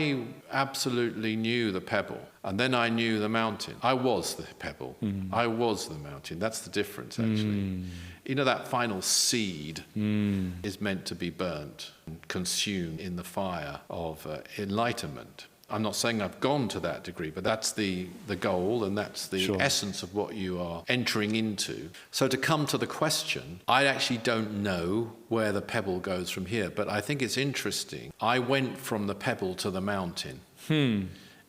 I absolutely knew the pebble, and then I knew the mountain. I was the pebble. I was the mountain. That's the difference, actually. You know, that final seed is meant to be burnt and consumed in the fire of enlightenment. I'm not saying I've gone to that degree, but that's the goal, and that's the essence of what you are entering into. So to come to the question, I actually don't know where the pebble goes from here, but I think it's interesting. I went from the pebble to the mountain.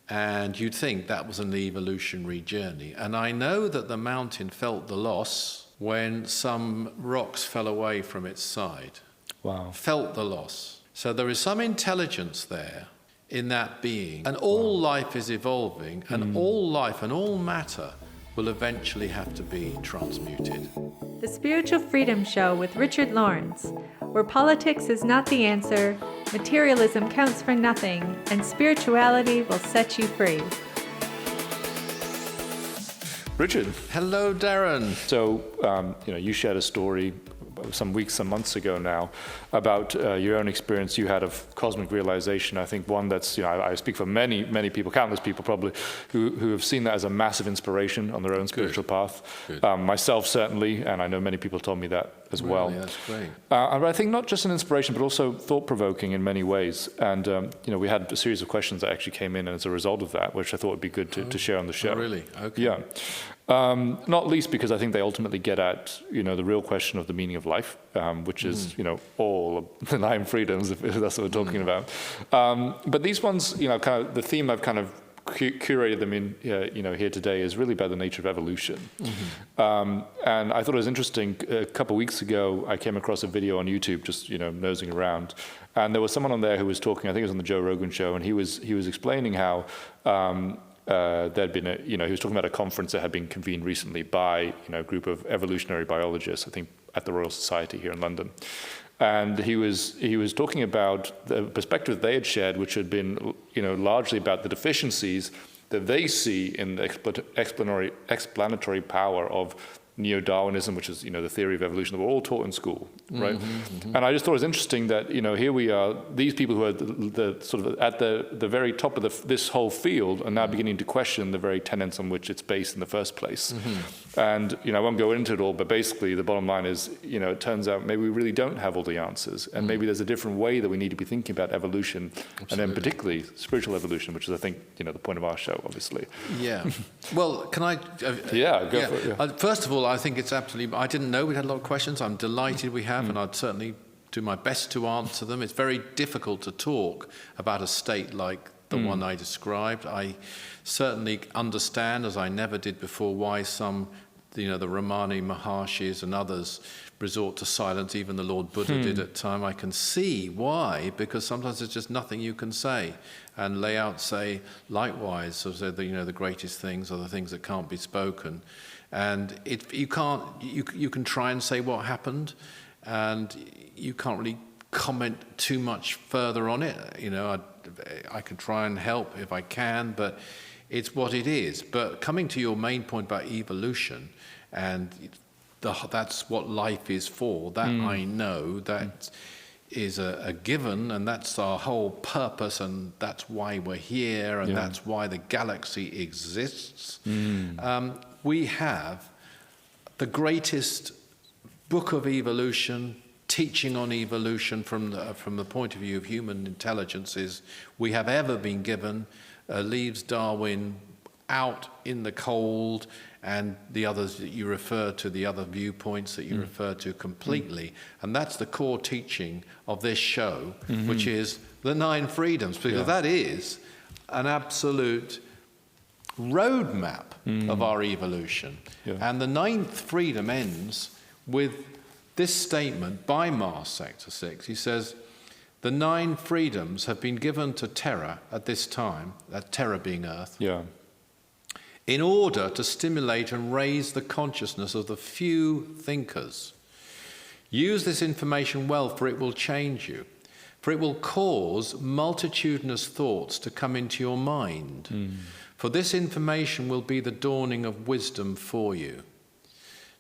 And you'd think that was an evolutionary journey. And I know that the mountain felt the loss when some rocks fell away from its side. Wow. Felt the loss. So there is some intelligence there in that being. And all life is evolving, and all life and all matter will eventually have to be transmuted. The Spiritual Freedom Show with Richard Lawrence, where politics is not the answer, materialism counts for nothing, and spirituality will set you free. Richard. Hello, Darren. So, you shared a story some months ago now about your own experience you had of cosmic realization. I think one that's, I speak for many people, countless people probably, who have seen that as a massive inspiration on their own spiritual path. Myself certainly, and I know many people told me that as well. That's great. And I think not just an inspiration, but also thought-provoking in many ways. And, we had a series of questions that actually came in as a result of that, which I thought would be good to share on the show. Oh, really? Okay. Yeah. Not least because I think they ultimately get at, the real question of the meaning of life, which is, all of the 9 freedoms, if that's what we're talking about. But these ones, kind of the theme I've kind of curated them in, here today is really about the nature of evolution. And I thought it was interesting. A couple of weeks ago, I came across a video on YouTube, just nosing around, and there was someone on there who was talking. I think it was on the Joe Rogan show, and he was explaining how. There'd been he was talking about a conference that had been convened recently by a group of evolutionary biologists, I think at the Royal Society here in London, and he was talking about the perspective they had shared, which had been largely about the deficiencies that they see in the explanatory power of neo-Darwinism, which is the theory of evolution that we're all taught in school, right? And I just thought it was interesting that here we are, these people who are the sort of at the very top of this whole field are now beginning to question the very tenets on which it's based in the first place. And I won't go into it all, but basically the bottom line is it turns out maybe we really don't have all the answers, and maybe there's a different way that we need to be thinking about evolution. Absolutely. And then particularly spiritual evolution, which is I think the point of our show, obviously. Yeah. Well, can I? Yeah, go for it. Yeah. First of all, I think it's absolutely. I didn't know we had a lot of questions. I'm delighted we have, and I'd certainly do my best to answer them. It's very difficult to talk about a state like the one I described. I certainly understand, as I never did before, why some, the Ramani Maharshis and others resort to silence. Even the Lord Buddha did at time. I can see why, because sometimes there's just nothing you can say. And Layout say likewise, so the greatest things are the things that can't be spoken. And you can try and say what happened, and you can't really comment too much further on it. I can try and help if I can, but it's what it is. But coming to your main point about evolution, and that's what life is for, that I know, that is a given, and that's our whole purpose, and that's why we're here, and that's why the galaxy exists. We have the greatest book of evolution, teaching on evolution from the point of view of human intelligences we have ever been given, leaves Darwin out in the cold, and the others that you refer to, the other viewpoints that you refer to completely. And that's the core teaching of this show, which is the 9 freedoms, because that is an absolute roadmap of our evolution. And the 9th freedom ends with this statement by Mars Sector 6. He says, the 9 freedoms have been given to Terra at this time, that Terra being Earth, in order to stimulate and raise the consciousness of the few thinkers. Use this information well, for it will change you. For it will cause multitudinous thoughts to come into your mind. For this information will be the dawning of wisdom for you.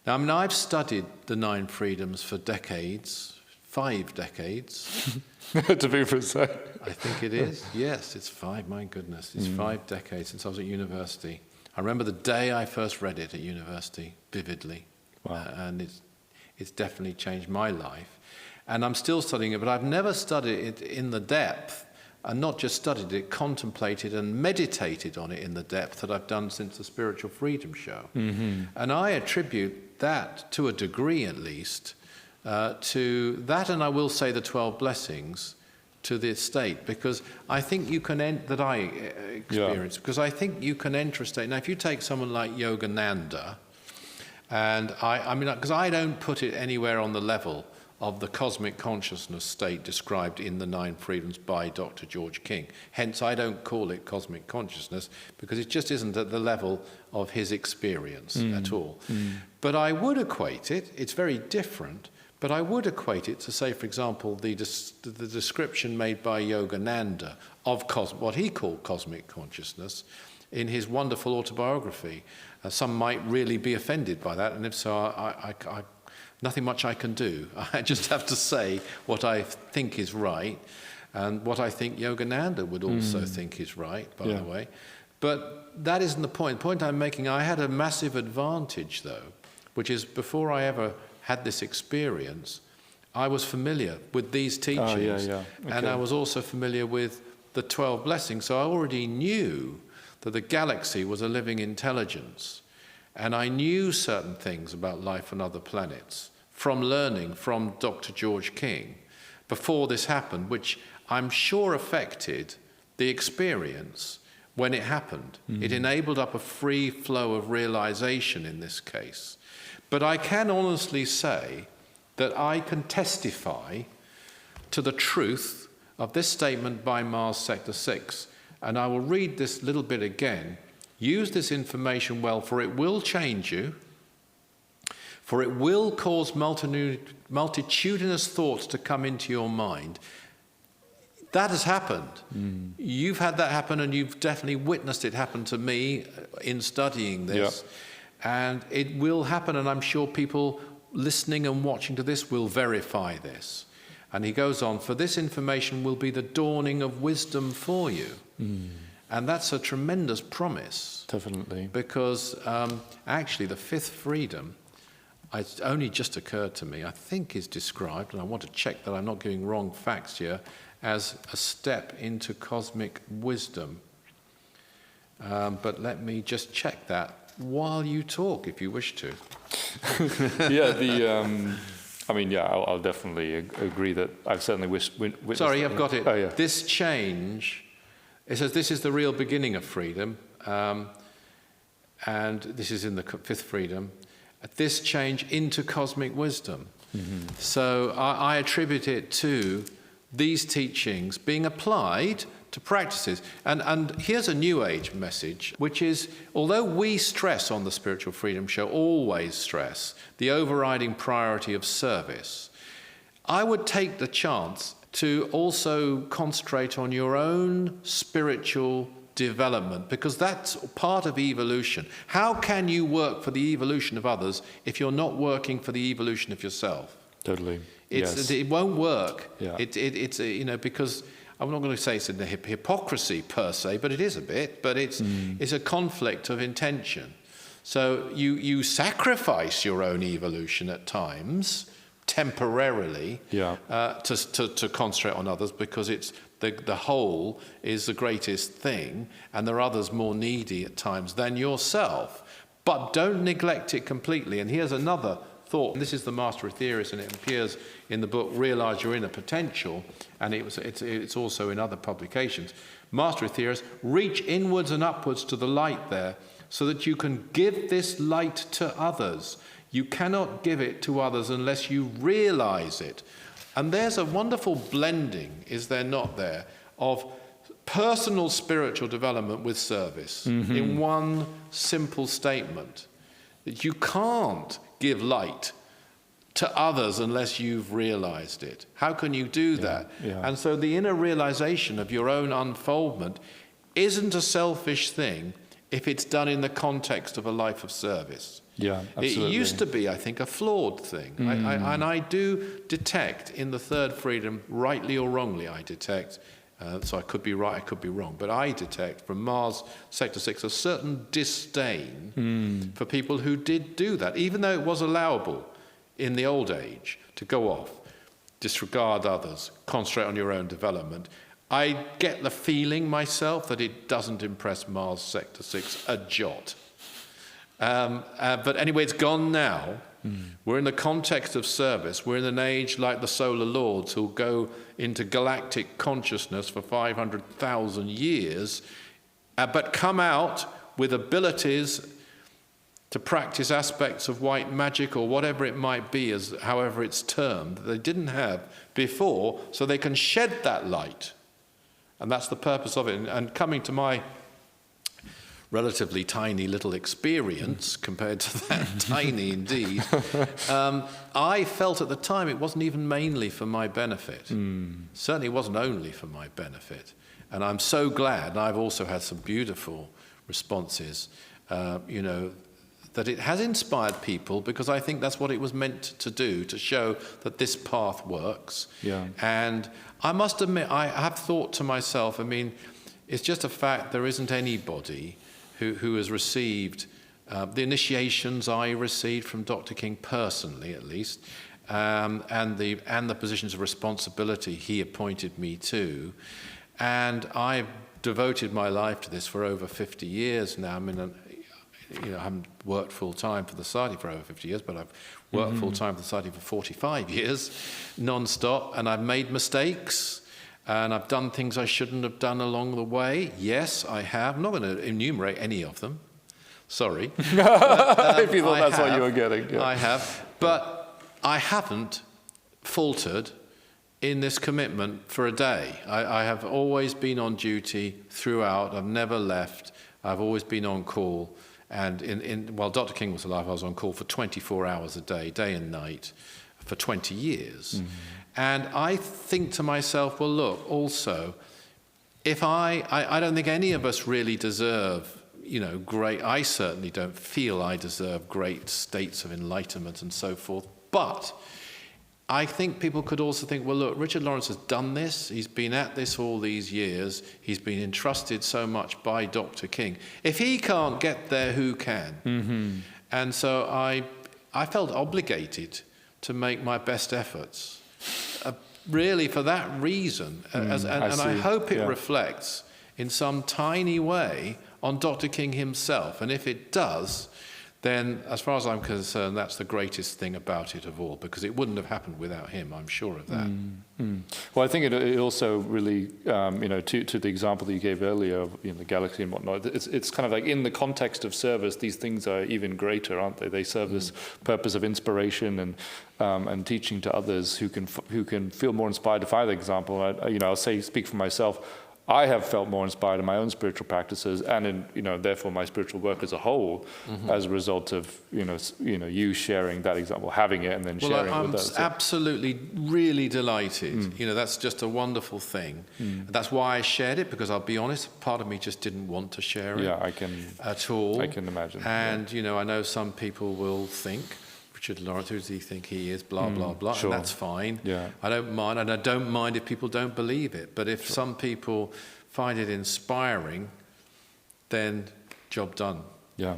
Now, I've studied the 9 freedoms for decades, 5 decades. To be precise. I think it is. Yes, it's 5. My goodness, it's 5 decades since I was at university. I remember the day I first read it at university vividly. Wow. And it's definitely changed my life. And I'm still studying it, but I've never studied it in the depth, and not just studied it, contemplated and meditated on it in the depth that I've done since the Spiritual Freedom Show. And I attribute that, to a degree at least, to that, and I will say the 12 blessings, to the state, because I think you can that I experience, because I think you can enter a state. Now, if you take someone like Yogananda, and I mean, because I don't put it anywhere on the level of the cosmic consciousness state described in the 9 Freedoms by Dr. George King. Hence, I don't call it cosmic consciousness, because it just isn't at the level of his experience at all. But I would equate it, it's very different, but I would equate it to, say, for example, the description made by Yogananda of what he called cosmic consciousness in his wonderful autobiography. Some might really be offended by that, and if so, I nothing much I can do. I just have to say what I think is right, and what I think Yogananda would also think is right, by the way. But that isn't the point. The point I'm making, I had a massive advantage, though, which is before I ever had this experience, I was familiar with these teachings, and I was also familiar with the 12 blessings. So I already knew that the galaxy was a living intelligence, and I knew certain things about life on other planets from learning from Dr. George King before this happened, which I'm sure affected the experience when it happened. It enabled up a free flow of realization in this case. But I can honestly say that I can testify to the truth of this statement by Mars Sector 6. And I will read this little bit again. Use this information well, for it will change you, for it will cause multitudinous thoughts to come into your mind. That has happened. You've had that happen, and you've definitely witnessed it happen to me in studying this. And it will happen, and I'm sure people listening and watching to this will verify this. And he goes on, for this information will be the dawning of wisdom for you. And that's a tremendous promise. Definitely. Because actually the 5th freedom, it only just occurred to me, I think is described, and I want to check that I'm not giving wrong facts here, as a step into cosmic wisdom. But let me just check that while you talk, if you wish to. I'll definitely agree that I've certainly witnessed. Sorry, I've got it. Oh, yeah. This change, it says this is the real beginning of freedom, and this is in the 5th freedom, this change into cosmic wisdom. So I attribute it to these teachings being applied to practices. And here's a New Age message, which is, although we stress on the Spiritual Freedom Show, always stress the overriding priority of service, I would take the chance to also concentrate on your own spiritual development, because that's part of evolution. How can you work for the evolution of others if you're not working for the evolution of yourself? Totally. It won't work. Yeah. It's because I'm not going to say it's a hypocrisy per se, but it is a bit. But it's a conflict of intention. So you sacrifice your own evolution at times, temporarily, to concentrate on others, because it's the whole is the greatest thing, and there are others more needy at times than yourself. But don't neglect it completely. And here's another thought. This is the Master Aetherius, and it appears in the book Realize Your Inner Potential, and it's also in other publications. Master Aetherius, reach inwards and upwards to the light there, so that you can give this light to others. You cannot give it to others unless you realize it. And there's a wonderful blending, is there not there, of personal spiritual development with service in one simple statement. That you can't give light to others unless you've realized it. How can you do that? And so the inner realization of your own unfoldment isn't a selfish thing if it's done in the context of a life of service. Yeah, It absolutely. used to be, I think, a flawed thing. And I do detect in the third freedom, rightly or wrongly, I detect, so I could be right, I could be wrong, but I detect from Mars Sector 6 a certain disdain for people who did do that, even though it was allowable in the old age to go off, disregard others, concentrate on your own development. I get the feeling myself that it doesn't impress Mars Sector 6 a jot. But anyway, it's gone now. We're in the context of service. We're in an age like the Solar Lords who'll go into galactic consciousness for 500,000 years, but come out with abilities to practice aspects of white magic or whatever it might be, as however it's termed, that they didn't have before, so they can shed that light. And that's the purpose of it. And coming to my relatively tiny little experience compared to that tiny indeed, I felt at the time it wasn't even mainly for my benefit. Certainly it wasn't only for my benefit. And I'm so glad, and I've also had some beautiful responses, that it has inspired people, because I think that's what it was meant to do, to show that this path works. Yeah. And I must admit, I have thought to myself, it's just a fact there isn't anybody who has received the initiations I received from Dr. King personally, at least, and the positions of responsibility he appointed me to. And I've devoted my life to this for over 50 years now. I haven't worked full-time for the Society for over 50 years, but I've worked full-time for the Society for 45 years, non-stop, and I've made mistakes. And I've done things I shouldn't have done along the way. Yes, I have. I'm not going to enumerate any of them. Sorry. If you thought that's what you were getting. Yeah. I have. But I haven't faltered in this commitment for a day. I have always been on duty throughout. I've never left. I've always been on call. And while Dr. King was alive, I was on call for 24 hours a day and night, for 20 years. And I think to myself, well, look, also, if I don't think any of us really deserve, I certainly don't feel I deserve great states of enlightenment and so forth. But I think people could also think, well, look, Richard Lawrence has done this. He's been at this all these years. He's been entrusted so much by Dr. King. If he can't get there, who can? And so I felt obligated to make my best efforts. Really, for that reason, and I hope it reflects in some tiny way on Dr. King himself. And if it does, then as far as I'm concerned, that's the greatest thing about it of all, because it wouldn't have happened without him, I'm sure of that. Well, I think it also really, to the example that you gave earlier of the galaxy and whatnot, it's kind of like in the context of service, these things are even greater, aren't they? They serve this purpose of inspiration and teaching to others who can feel more inspired to follow the example. I'll speak for myself. I have felt more inspired in my own spiritual practices and in, therefore my spiritual work as a whole, as a result of, you sharing that example, having it and then sharing it with us. I'm absolutely really delighted. That's just a wonderful thing. That's why I shared it, because I'll be honest, part of me just didn't want to share it at all. I can imagine. And, I know some people will think, Richard Lawrence, who does he think he is, blah, blah, blah, sure. and that's fine. Yeah. I don't mind, and I don't mind if people don't believe it. But if some people find it inspiring, then job done. Yeah.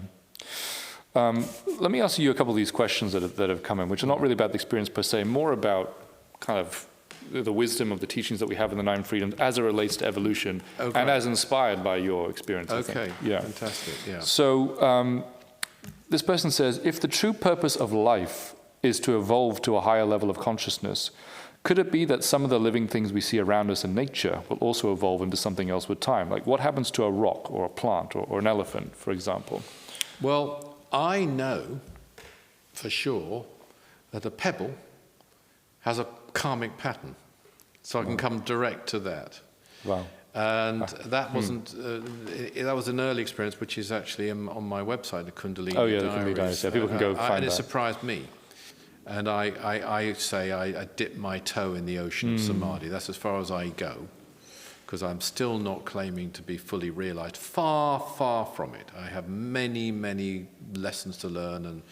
Let me ask you a couple of these questions that have come in, which are not really about the experience per se, more about kind of the wisdom of the teachings that we have in the Nine Freedoms as it relates to evolution and as inspired by your experience. Okay, yeah. Fantastic, yeah. So this person says, if the true purpose of life is to evolve to a higher level of consciousness, could it be that some of the living things we see around us in nature will also evolve into something else with time? Like what happens to a rock or a plant or an elephant, for example? Well, I know for sure that a pebble has a karmic pattern. So I can come direct to that. Wow. And that wasn't, that was an early experience, which is actually on my website, the Kundalini Diaries. The Kundalini Diaries. Yeah, people can go find that. And it surprised me. And I say I dip my toe in the ocean of samadhi. That's as far as I go. because I'm still not claiming to be fully realized. Far, far from it. I have many, many lessons to learn and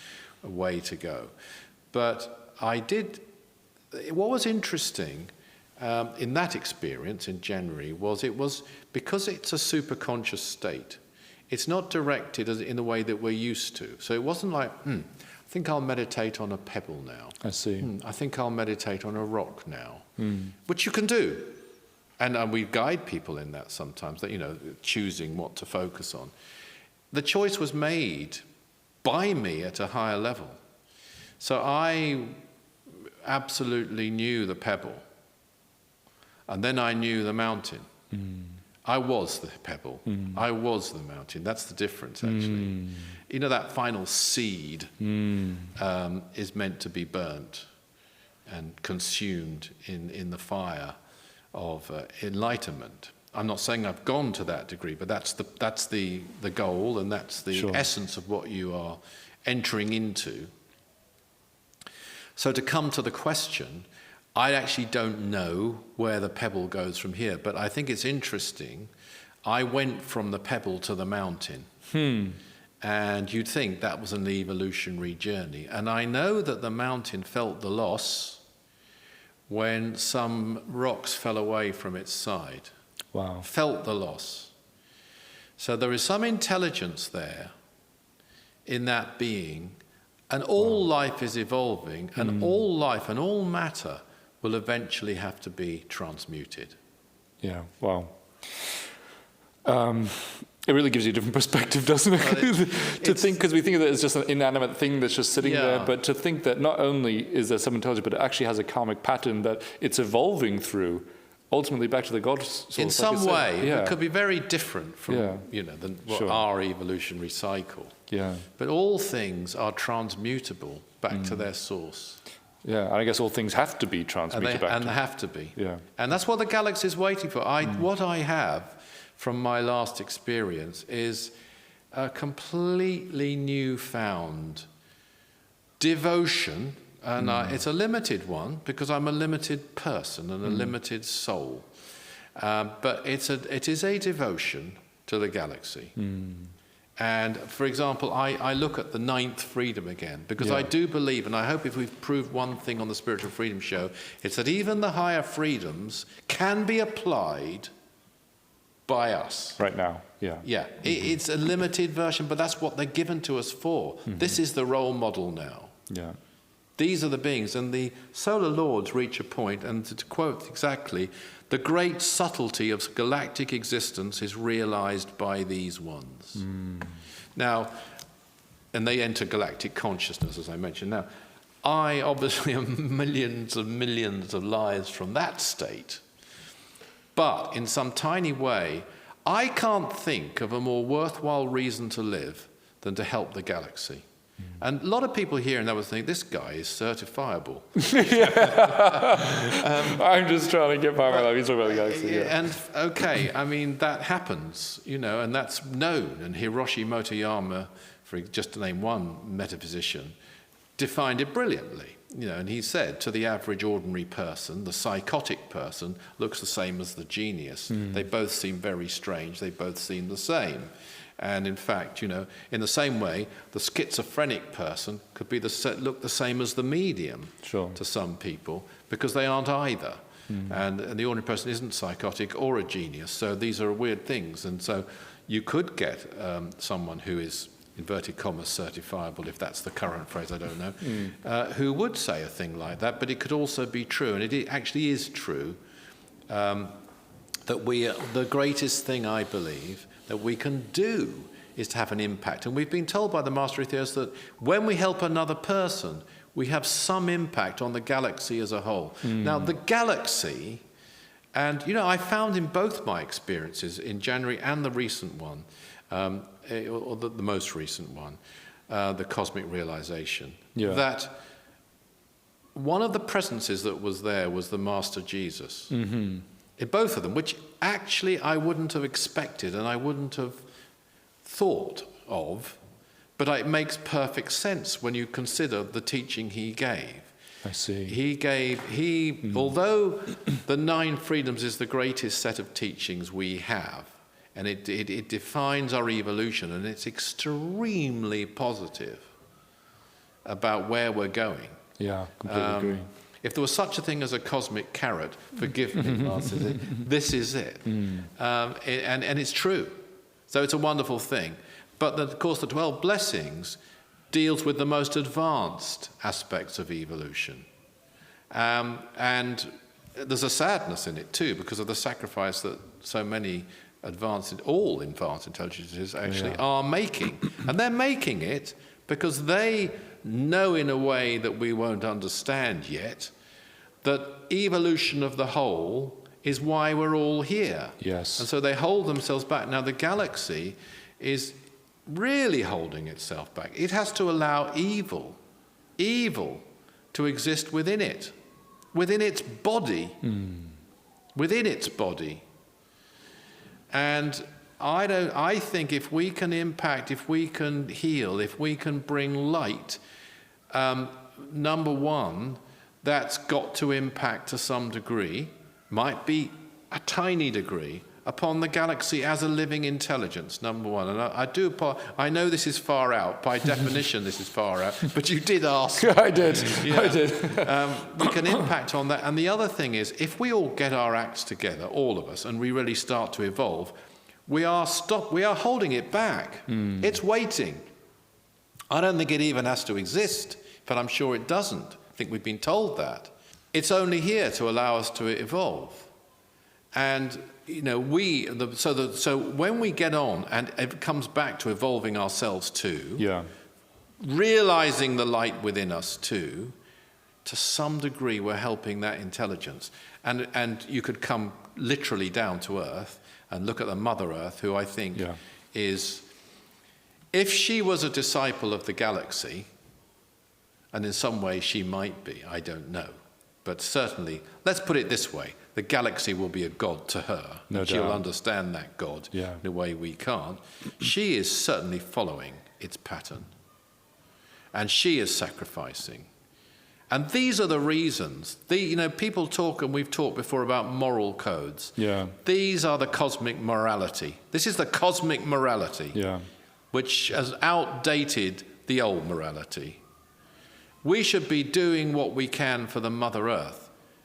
a way to go. But what was interesting in that experience in January was because it's a superconscious state, it's not directed in the way that we're used to. So it wasn't like, I think I'll meditate on a pebble now. I see. I think I'll meditate on a rock now, which you can do. And we guide people in that sometimes, that, choosing what to focus on. The choice was made by me at a higher level. So I absolutely knew the pebble. And then I knew the mountain. I was the pebble. I was the mountain. That's the difference, actually. That final seed is meant to be burnt and consumed in the fire of enlightenment. I'm not saying I've gone to that degree, but that's the goal, and that's the essence of what you are entering into. So to come to the question, I actually don't know where the pebble goes from here, but I think it's interesting. I went from the pebble to the mountain. And you'd think that was an evolutionary journey. And I know that the mountain felt the loss when some rocks fell away from its side. Wow. Felt the loss. So there is some intelligence there in that being, and all life is evolving, and all life and all matter will eventually have to be transmuted. Yeah, wow. It really gives you a different perspective, doesn't it? To think, because we think of it as just an inanimate thing that's just sitting there, but to think that not only is there some intelligence, but it actually has a karmic pattern that it's evolving through, ultimately back to the God source. In some way, it could be very different from than our evolutionary cycle. Yeah. But all things are transmutable back to their source. Yeah, and I guess all things have to be transmuted back to. And they have to be. Yeah. And that's what the galaxy is waiting for. What I have from my last experience is a completely newfound devotion, and it's a limited one because I'm a limited person and a limited soul. But it is a devotion to the galaxy. And for example, I look at the 9th freedom again, because I do believe, and I hope if we've proved one thing on the Spiritual Freedom Show, it's that even the higher freedoms can be applied by us. Right now, It's a limited version, but that's what they're given to us for. This is the role model now. Yeah. These are the beings, and the solar lords reach a point, and to quote exactly, the great subtlety of galactic existence is realized by these ones. Now, and they enter galactic consciousness, as I mentioned. Now, I obviously am millions and millions of lives from that state. But in some tiny way, I can't think of a more worthwhile reason to live than to help the galaxy. And a lot of people here and they would think, this guy is certifiable. I'm just trying to get by my life. He's talking about the galaxy. And okay, I mean, that happens, and that's known. And Hiroshi Motoyama, for just to name one metaphysician, defined it brilliantly. And he said, to the average ordinary person, the psychotic person looks the same as the genius. They both seem very strange. They both seem the same. And in fact, in the same way, the schizophrenic person could be look the same as the medium to some people, because they aren't either. And the ordinary person isn't psychotic or a genius. So these are weird things. And so you could get someone who is, inverted commas, certifiable, if that's the current phrase, I don't know, who would say a thing like that. But it could also be true, and it actually is true, that the greatest thing, I believe, that we can do is to have an impact. And we've been told by the Master Atheists that when we help another person, we have some impact on the galaxy as a whole. Now, the galaxy, and I found in both my experiences, in January and the recent one, or the most recent one, the cosmic realization, that one of the presences that was there was the Master Jesus. In both of them, which actually I wouldn't have expected and I wouldn't have thought of, but it makes perfect sense when you consider the teaching he gave. I see. Although the 9 freedoms is the greatest set of teachings we have, and it defines our evolution, and it's extremely positive about where we're going. Yeah, completely agree. If there was such a thing as a cosmic carrot, forgive me, Martin, this is it. And it's true. So it's a wonderful thing. But of course, the 12 blessings deals with the most advanced aspects of evolution. And there's a sadness in it too, because of the sacrifice that so many all advanced intelligences actually are making. And they're making it because they know in a way that we won't understand yet that evolution of the whole is why we're all here. Yes. And so they hold themselves back. Now the galaxy is really holding itself back. It has to allow evil to exist within it, within its body, within its body. And I think if we can impact, if we can heal, if we can bring light, number one, that's got to impact to some degree, might be a tiny degree, upon the galaxy as a living intelligence, number one. And I know this is far out. By definition, this is far out. But you did ask. I did. Yeah. I did. We can impact on that. And the other thing is, if we all get our acts together, all of us, and we really start to evolve, we are holding it back. It's waiting. I don't think it even has to exist, but I'm sure it doesn't. I think we've been told that. It's only here to allow us to evolve. And so when we get on, and it comes back to evolving ourselves too, realizing the light within us too, to some degree we're helping that intelligence. And you could come literally down to Earth and look at the Mother Earth, who I think is, if she was a disciple of the galaxy, and in some way she might be, I don't know, but certainly, let's put it this way, the galaxy will be a god to her. No and she'll doubt. understand that god in a way we can't. She is certainly following its pattern. And she is sacrificing. And these are the reasons. People talk, and we've talked before about moral codes. Yeah. These are the cosmic morality. This is the cosmic morality, which has outdated the old morality. We should be doing what we can for the Mother Earth.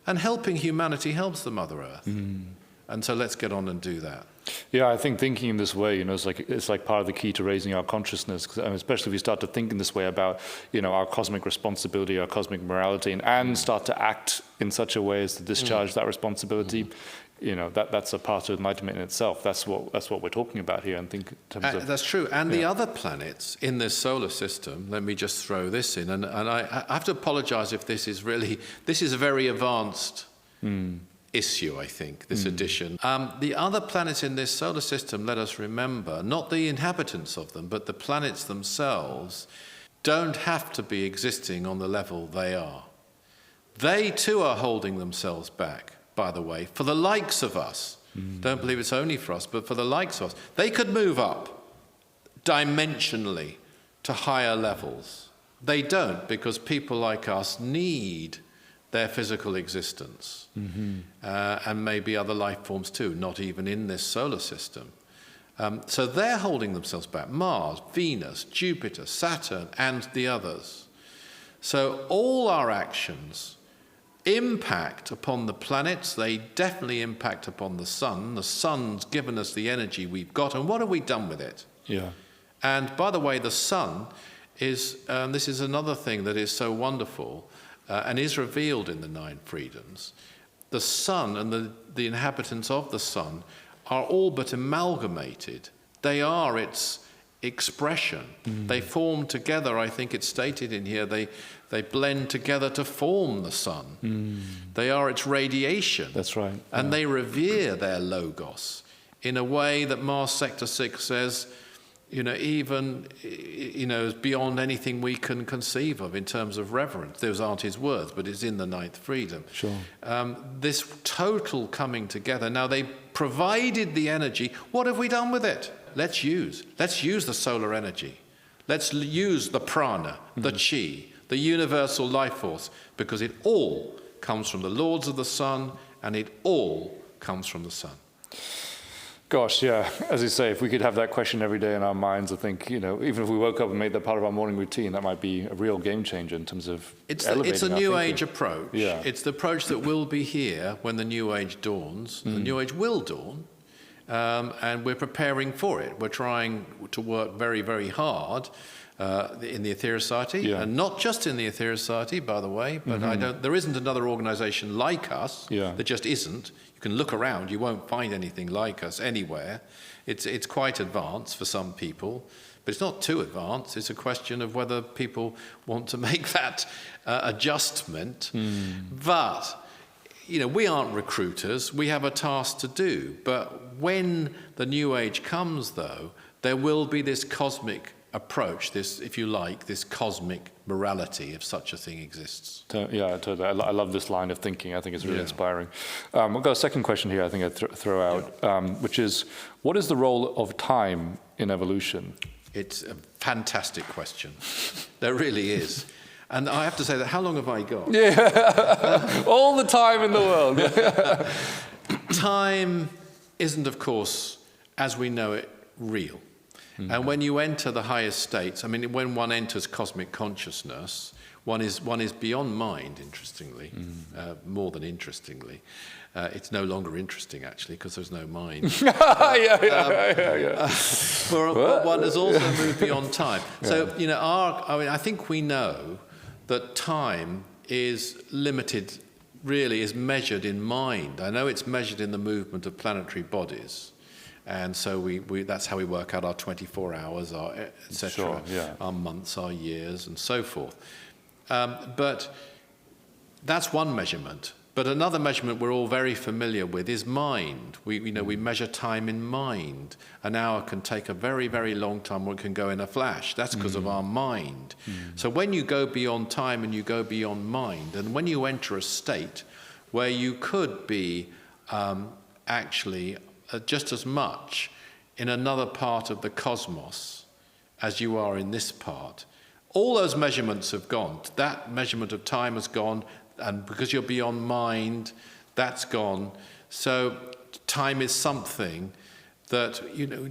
And helping humanity helps the Mother Earth. And so let's get on and do that. Yeah, I think thinking in this way, it's like part of the key to raising our consciousness, especially if we start to think in this way about, our cosmic responsibility, our cosmic morality, and start to act in such a way as to discharge that responsibility. That's a part of enlightenment in itself. That's what we're talking about here. And think in terms of, that's true. And the other planets in this solar system, let me just throw this in, and I have to apologize if this is a very advanced issue, I think, this edition. The other planets in this solar system, let us remember, not the inhabitants of them, but the planets themselves, don't have to be existing on the level they are. They too are holding themselves back, by the way, for the likes of us. Don't believe it's only for us, but for the likes of us. They could move up dimensionally to higher levels. They don't, because people like us need their physical existence. And maybe other life forms too, not even in this solar system. So they're holding themselves back. Mars, Venus, Jupiter, Saturn, and the others. So all our actions impact upon the planets. They definitely impact upon the sun. The sun's given us the energy we've got, and what have we done with it? And by the way, the sun is, this is another thing that is so wonderful, and is revealed in the 9 freedoms. The sun and the inhabitants of the sun are all but amalgamated. They are its expression. They form together, I think it's stated in here, they blend together to form the sun. They are its radiation. That's right. And they revere their logos in a way that Mars Sector 6 says, even beyond anything we can conceive of in terms of reverence. Those aren't his words, but it's in the 9th freedom. This total coming together. Now, they provided the energy. What have we done with it? Let's use the solar energy. Let's use the prana, the chi, the universal life force, because it all comes from the lords of the sun, and it all comes from the sun. Gosh, yeah. As you say, if we could have that question every day in our minds, I think, even if we woke up and made that part of our morning routine, that might be a real game changer in terms of elevating It's a our new thinking. age approach. Yeah. It's the approach that will be here when the new age dawns. The new age will dawn, and we're preparing for it. We're trying to work very, very hard in the Aetherius Society, and not just in the Aetherius Society, by the way, but there isn't another organization like us. There just isn't. You can look around, you won't find anything like us anywhere. It's quite advanced for some people, but it's not too advanced. It's a question of whether people want to make that adjustment. But, we aren't recruiters. We have a task to do. But when the new age comes, though, there will be this cosmic approach, this, if you like, this cosmic morality, if such a thing exists. Yeah, totally. I love this line of thinking. I think it's really inspiring. We've got a second question here I think I'd throw out, which is, what is the role of time in evolution? It's a fantastic question. There really is. And I have to say that, how long have I got? All the time in the world. Time isn't, of course, as we know it, real. And when you enter the highest states, when one enters cosmic consciousness, one is beyond mind, interestingly, more than interestingly. It's no longer interesting, actually, because there's no mind. But one has also moved beyond time. So, I think we know that time is limited, really is measured in mind. I know it's measured in the movement of planetary bodies. And so that's how we work out our 24 hours, our etc., our months, our years, and so forth. But that's one measurement. But another measurement we're all very familiar with is mind. We measure time in mind. An hour can take a very, very long time, or it can go in a flash. That's because of our mind. So when you go beyond time and you go beyond mind, and when you enter a state where you could be actually just as much in another part of the cosmos as you are in this part, all those measurements have gone. That measurement of time has gone, and because you're beyond mind, that's gone. So time is something that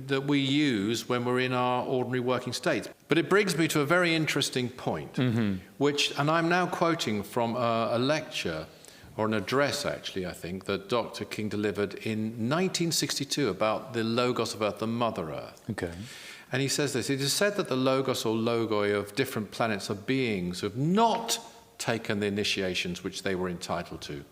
that we use when we're in our ordinary working states. But it brings me to a very interesting point, which, and I'm now quoting from a lecture, or an address, actually, I think, that Dr. King delivered in 1962 about the Logos of Earth, the Mother Earth. Okay. And he says this: it is said that the Logos or Logoi of different planets are beings who have not taken the initiations which they were entitled to.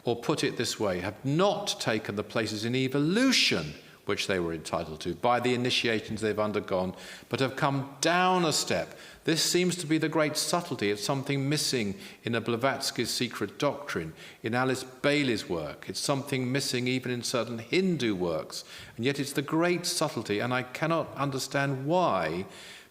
Or put it this way, have not taken the places in evolution which they were entitled to by the initiations they've undergone, but have come down a step. This seems to be the great subtlety. It's something missing in Blavatsky's Secret Doctrine, in Alice Bailey's work. It's something missing even in certain Hindu works. And yet it's the great subtlety, and I cannot understand why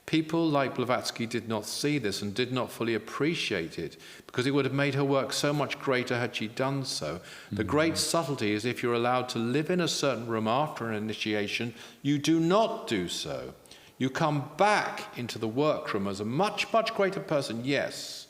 people like Blavatsky did not see this and did not fully appreciate it, because it would have made her work so much greater had she done so. The great subtlety is, if you're allowed to live in a certain room after an initiation, you do not do so. You come back into the workroom as a much, much greater person, yes.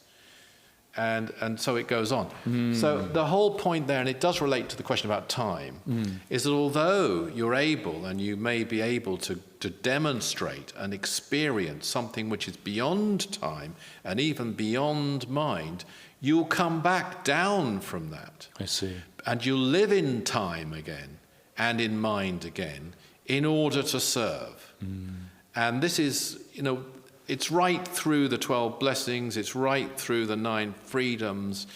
And so it goes on. So the whole point there, and it does relate to the question about time, is that although you're able, and you may be able to demonstrate and experience something which is beyond time and even beyond mind, you'll come back down from that. I see. And you'll live in time again and in mind again in order to serve. And this is, it's right through the 12 blessings, it's right through the 9 freedoms,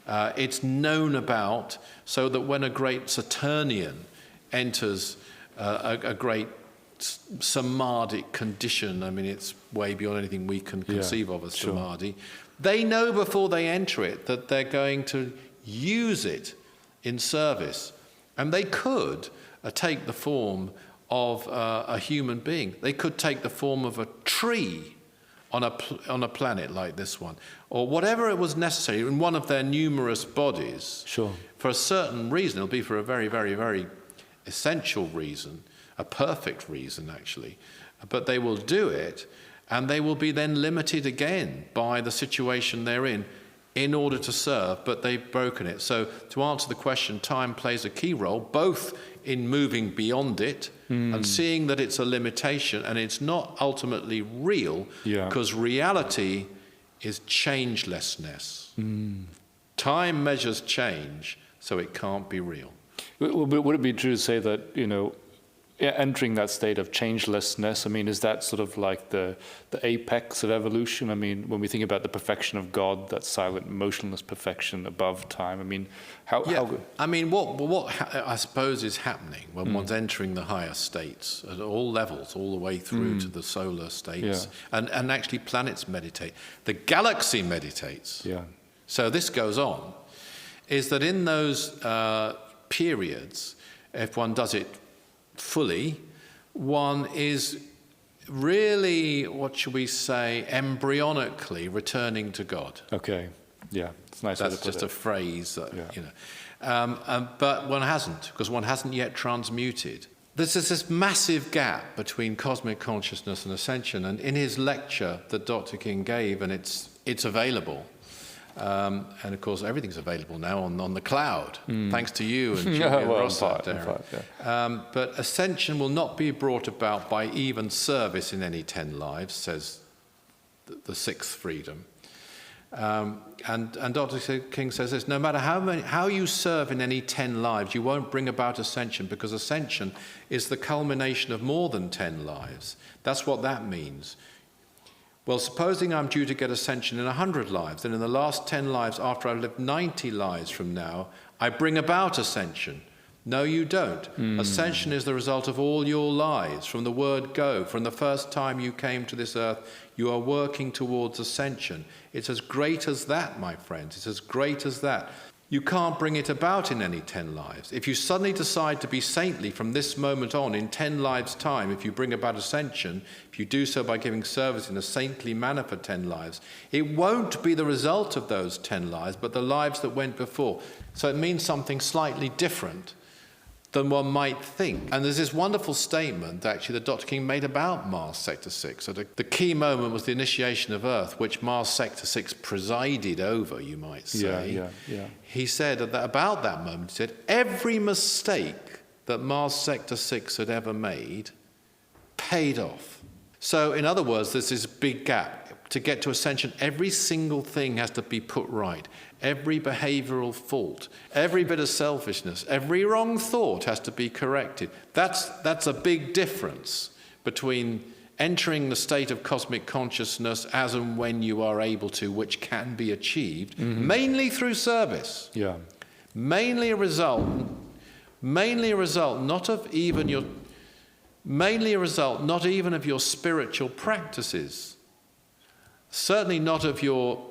it's known about, so that when a great Saturnian enters a great samadhic condition, it's way beyond anything we can conceive of as samadhi, they know before they enter it that they're going to use it in service. And they could take the form of a human being. They could take the form of a tree on a planet like this one, or whatever it was necessary in one of their numerous bodies. Sure. For a certain reason. It'll be for a very, very, very essential reason, a perfect reason, actually. But they will do it, And they will be then limited again by the situation they're in order to serve, but they've broken it. So to answer the question, time plays a key role, both in moving beyond it and seeing that it's a limitation and it's not ultimately real, because reality is changelessness. Time measures change, so it can't be real. Would it be true to say that, entering that state of changelessness, I mean, is that sort of like the apex of evolution? I mean, when we think about the perfection of God, that silent, motionless perfection above time, I mean, how I mean, what I suppose is happening when one's entering the higher states at all levels, all the way through to the solar states, and actually planets meditate. The galaxy meditates. Yeah. So this goes on, is that in those periods, if one does it fully, one is really, what should we say, embryonically returning to God. Okay, yeah, it's nice. That's just a phrase that, but one hasn't, because one hasn't yet transmuted. There's this massive gap between cosmic consciousness and ascension, and in his lecture that Dr. King gave, and it's available. And of course, everything's available now on the cloud, thanks to you and Julian Ross out there. But ascension will not be brought about by even service in any 10 lives, says the sixth freedom. And Dr. King says this: no matter how you serve in any 10 lives, you won't bring about ascension, because ascension is the culmination of more than 10 lives. That's what that means. Well, supposing I'm due to get ascension in 100 lives, then in the last 10 lives, after I've lived 90 lives from now, I bring about ascension. No, you don't. Ascension is the result of all your lives, from the word go. From the first time you came to this earth, you are working towards ascension. It's as great as that, my friends. It's as great as that. You can't bring it about in any 10 lives. If you suddenly decide to be saintly from this moment on, in 10 lives' time, if you bring about ascension, if you do so by giving service in a saintly manner for 10 lives, it won't be the result of those 10 lives, but the lives that went before. So it means something slightly different than one might think. And there's this wonderful statement, actually, that Dr. King made about Mars Sector 6. So the key moment was the initiation of Earth, which Mars Sector 6 presided over, you might say. Yeah. He said about that moment, he said, every mistake that Mars Sector 6 had ever made paid off. So, in other words, there's this big gap. To get to ascension, every single thing has to be put right. Every behavioral fault, every bit of selfishness, every wrong thought has to be corrected. That's a big difference between entering the state of cosmic consciousness as and when you are able to, which can be achieved, mainly through service. Yeah. Mainly a result not even of your spiritual practices. Certainly not of your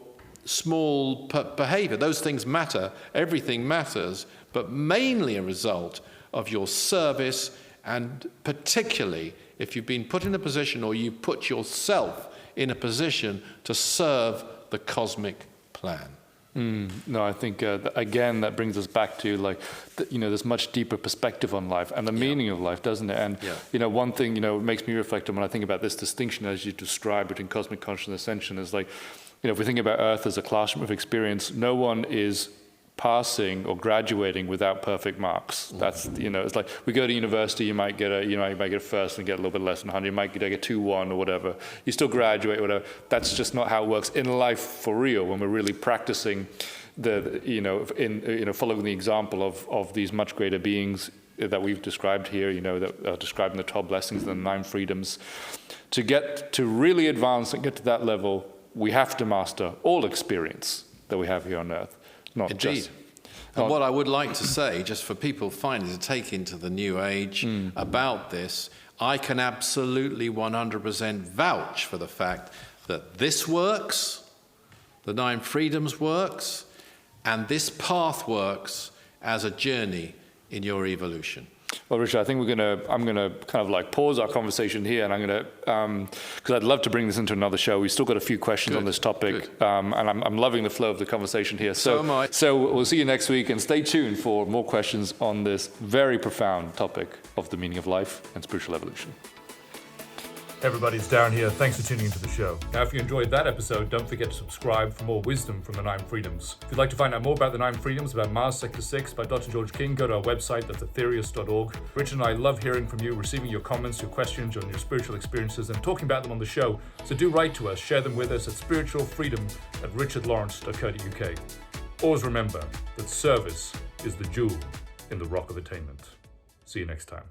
small behavior. Those things matter. Everything matters. But mainly a result of your service, and particularly if you've been put in a position, or you put yourself in a position to serve the cosmic plan. No, I think, again, that brings us back to, this much deeper perspective on life and the meaning of life, doesn't it? And, one thing, it makes me reflect on when I think about this distinction, as you described, between cosmic consciousness and ascension, is if we think about Earth as a classroom of experience, no one is passing or graduating without perfect marks. That's, it's like we go to university, you might get a first and get a little bit less than 100, you might get a 2-1 or whatever. You still graduate, whatever. That's just not how it works in life for real, when we're really practicing following the example of these much greater beings that we've described here, that are described in the 12 blessings and the 9 freedoms. To really advance and get to that level, we have to master all experience that we have here on Earth. Indeed. And what I would like to say, just for people finally to take into the new age about this, I can absolutely 100% vouch for the fact that this works, the 9 freedoms works, and this path works as a journey in your evolution. Well, Richard, I think I'm gonna kind of pause our conversation here, and I'm gonna, because I'd love to bring this into another show. We've still got a few questions on this topic, and I'm loving the flow of the conversation here. So am I. So we'll see you next week, and stay tuned for more questions on this very profound topic of the meaning of life and spiritual evolution. Everybody's down here. Thanks for tuning into the show. Now, if you enjoyed that episode, don't forget to subscribe for more wisdom from the Nine Freedoms. If you'd like to find out more about the Nine Freedoms, about Mars Sector 6 by Dr. George King, go to our website, that's aetherius.org. Richard and I love hearing from you, receiving your comments, your questions on your spiritual experiences, and talking about them on the show. So do write to us, share them with us at spiritualfreedom@richardlawrence.co.uk. Always remember that service is the jewel in the rock of attainment. See you next time.